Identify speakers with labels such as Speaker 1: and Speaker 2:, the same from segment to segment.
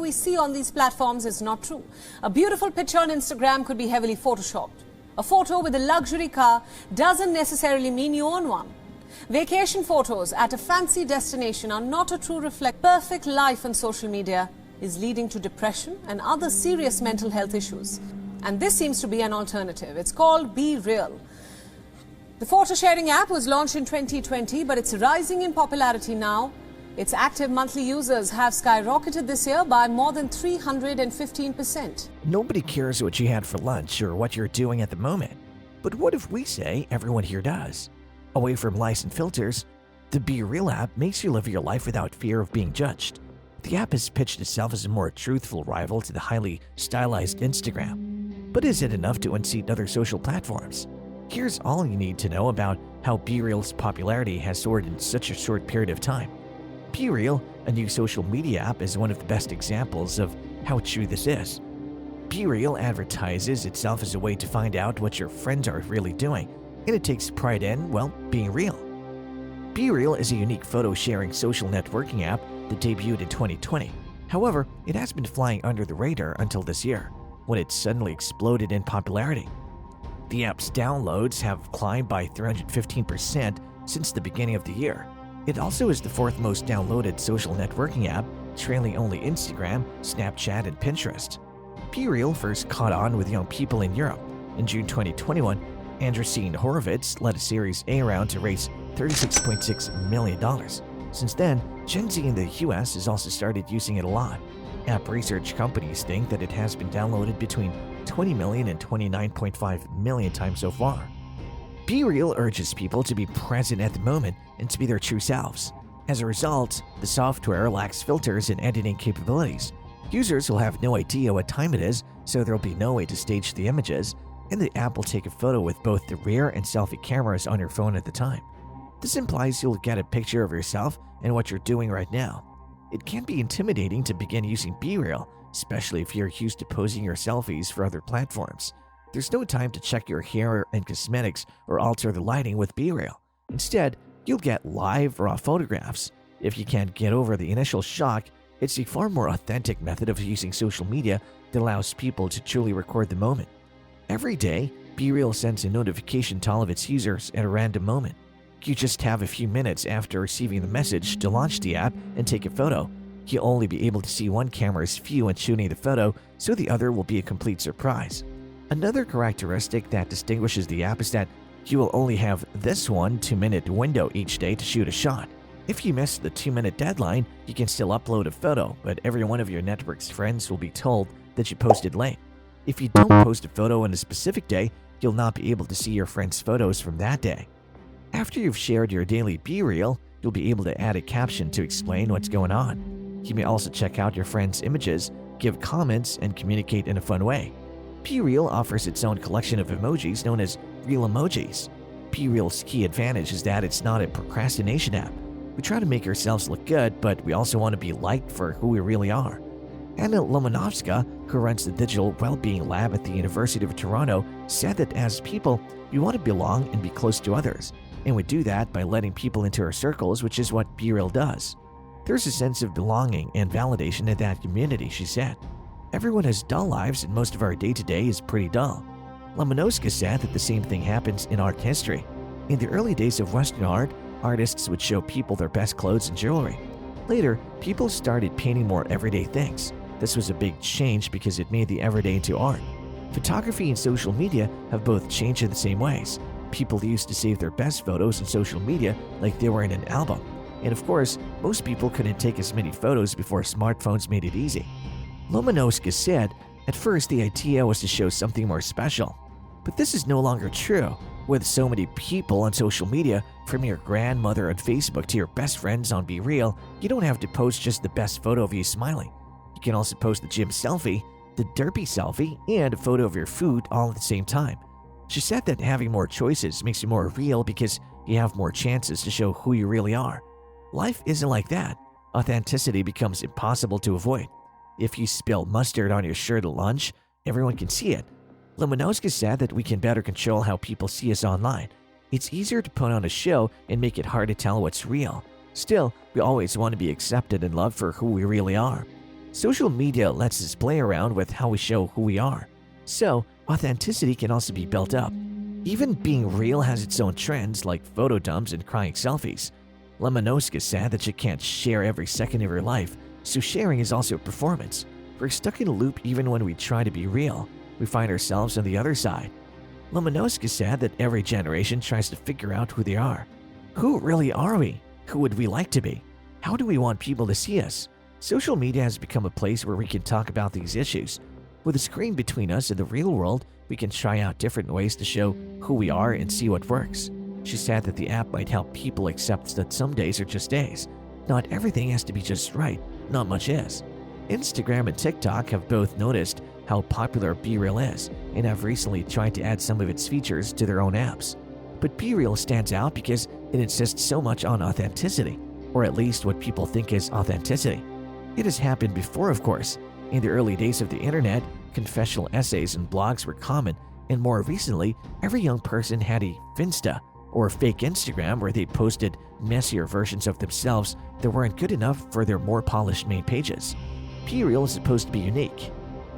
Speaker 1: we see on these platforms is not true. A beautiful picture on Instagram could be heavily photoshopped. A photo with a luxury car doesn't necessarily mean you own one. Vacation photos at a fancy destination are not a true reflection. Perfect life on social media is leading to depression and other serious mental health issues. And this seems to be an alternative. It's called BeReal. The photo-sharing app was launched in 2020, but it's rising in popularity now. Its active monthly users have skyrocketed this year by more than 315%.
Speaker 2: Nobody cares what you had for lunch or what you're doing at the moment. But what if we say everyone here does? Away from lies and filters, the BeReal app makes you live your life without fear of being judged. The app has pitched itself as a more truthful rival to the highly stylized Instagram. But is it enough to unseat other social platforms? Here's all you need to know about how BeReal's popularity has soared in such a short period of time. BeReal, a new social media app, is one of the best examples of how true this is. BeReal advertises itself as a way to find out what your friends are really doing, and it takes pride in, well, being real. BeReal is a unique photo-sharing social networking app that debuted in 2020. However, it has been flying under the radar until this year, when it suddenly exploded in popularity. The app's downloads have climbed by 315% since the beginning of the year. It also is the fourth most downloaded social networking app, trailing only Instagram, Snapchat, and Pinterest. BeReal first caught on with young people in Europe. In June 2021, Andreessen Horowitz led a Series A round to raise $36.6 million. Since then, Gen Z in the US has also started using it a lot. App research companies think that it has been downloaded between 20 million and 29.5 million times so far. BeReal urges people to be present at the moment and to be their true selves. As a result, the software lacks filters and editing capabilities. Users will have no idea what time it is, so there'll be no way to stage the images, and the app will take a photo with both the rear and selfie cameras on your phone at the time. This implies you'll get a picture of yourself and what you're doing right now. It can be intimidating to begin using BeReal, especially if you're used to posing your selfies for other platforms. There's no time to check your hair and cosmetics or alter the lighting with BeReal. Instead, you'll get live, raw photographs. If you can't get over the initial shock, it's a far more authentic method of using social media that allows people to truly record the moment. Every day, BeReal sends a notification to all of its users at a random moment. You just have a few minutes after receiving the message to launch the app and take a photo. You'll only be able to see one camera's view when shooting the photo, so the other will be a complete surprise. Another characteristic that distinguishes the app is that you will only have this 2-minute window each day to shoot a shot. If you miss the 2-minute deadline, you can still upload a photo, but every one of your network's friends will be told that you posted late. If you don't post a photo on a specific day, you'll not be able to see your friends' photos from that day. After you've shared your daily BeReal, you'll be able to add a caption to explain what's going on. You may also check out your friends' images, give comments, and communicate in a fun way. BeReal offers its own collection of emojis known as Real Emojis. BeReal's key advantage is that it's not a procrastination app. We try to make ourselves look good, but we also want to be liked for who we really are. Anna Lomonovska, who runs the digital well-being lab at the University of Toronto, said that as people, we want to belong and be close to others. And we do that by letting people into our circles, which is what BeReal does. There's a sense of belonging and validation in that community, she said. Everyone has dull lives and most of our day-to-day is pretty dull. Lomonovska said that the same thing happens in art history. In the early days of Western art, artists would show people their best clothes and jewelry. Later, people started painting more everyday things. This was a big change because it made the everyday into art. Photography and social media have both changed in the same ways. People used to save their best photos on social media like they were in an album. And of course, most people couldn't take as many photos before smartphones made it easy. Lomonovska said, at first the idea was to show something more special. But this is no longer true. With so many people on social media, from your grandmother on Facebook to your best friends on BeReal, you don't have to post just the best photo of you smiling. You can also post the gym selfie, the derpy selfie, and a photo of your food all at the same time. She said that having more choices makes you more real because you have more chances to show who you really are. Life isn't like that. Authenticity becomes impossible to avoid. If you spill mustard on your shirt at lunch, everyone can see it. Lomonovska said that we can better control how people see us online. It's easier to put on a show and make it hard to tell what's real. Still, we always want to be accepted and loved for who we really are. Social media lets us play around with how we show who we are, so authenticity can also be built up. Even being real has its own trends like photo dumps and crying selfies. Lemanoska said that you can't share every second of your life, so sharing is also a performance. We're stuck in a loop even when we try to be real. We find ourselves on the other side. Lemanoska said that every generation tries to figure out who they are. Who really are we? Who would we like to be? How do we want people to see us? Social media has become a place where we can talk about these issues. With a screen between us and the real world, we can try out different ways to show who we are and see what works. She said that the app might help people accept that some days are just days. Not everything has to be just right, not much is. Instagram and TikTok have both noticed how popular BeReal is and have recently tried to add some of its features to their own apps. But BeReal stands out because it insists so much on authenticity, or at least what people think is authenticity. It has happened before, of course. In the early days of the internet, confessional essays and blogs were common, and more recently, every young person had a Finsta, or fake Instagram, where they posted messier versions of themselves that weren't good enough for their more polished main pages. BeReal is supposed to be unique.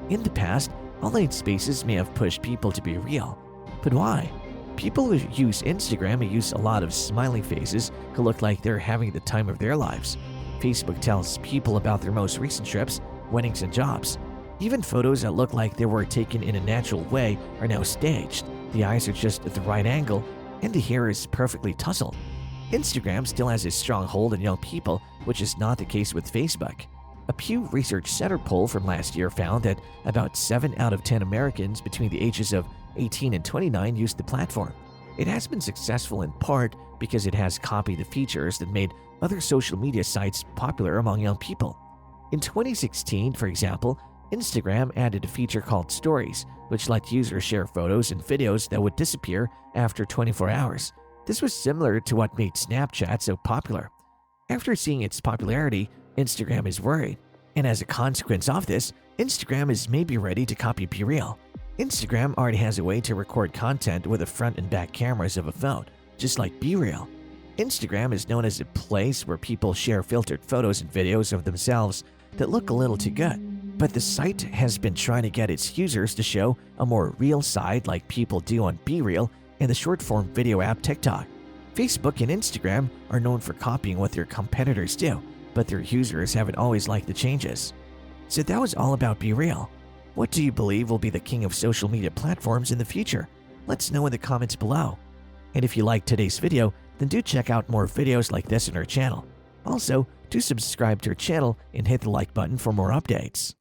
Speaker 2: In the past, online spaces may have pushed people to be real. But why? People who use Instagram use a lot of smiley faces who look like they're having the time of their lives. Facebook tells people about their most recent trips, weddings, and jobs. Even photos that look like they were taken in a natural way are now staged. The eyes are just at the right angle, and the hair is perfectly tousled. Instagram still has a strong hold on young people, which is not the case with Facebook. A Pew Research Center poll from last year found that about 7 out of 10 Americans between the ages of 18 and 29 use the platform. It has been successful in part because it has copied the features that made other social media sites popular among young people. In 2016, for example, Instagram added a feature called Stories, which let users share photos and videos that would disappear after 24 hours. This was similar to what made Snapchat so popular. After seeing its popularity, Instagram is worried, and as a consequence of this, Instagram is maybe ready to copy BeReal. Instagram already has a way to record content with the front and back cameras of a phone, just like BeReal. Instagram is known as a place where people share filtered photos and videos of themselves that look a little too good. But the site has been trying to get its users to show a more real side like people do on BeReal and the short-form video app TikTok. Facebook and Instagram are known for copying what their competitors do, but their users haven't always liked the changes. So that was all about BeReal. What do you believe will be the king of social media platforms in the future? Let's know in the comments below. And if you liked today's video, then do check out more videos like this on our channel. Also, do subscribe to our channel and hit the like button for more updates.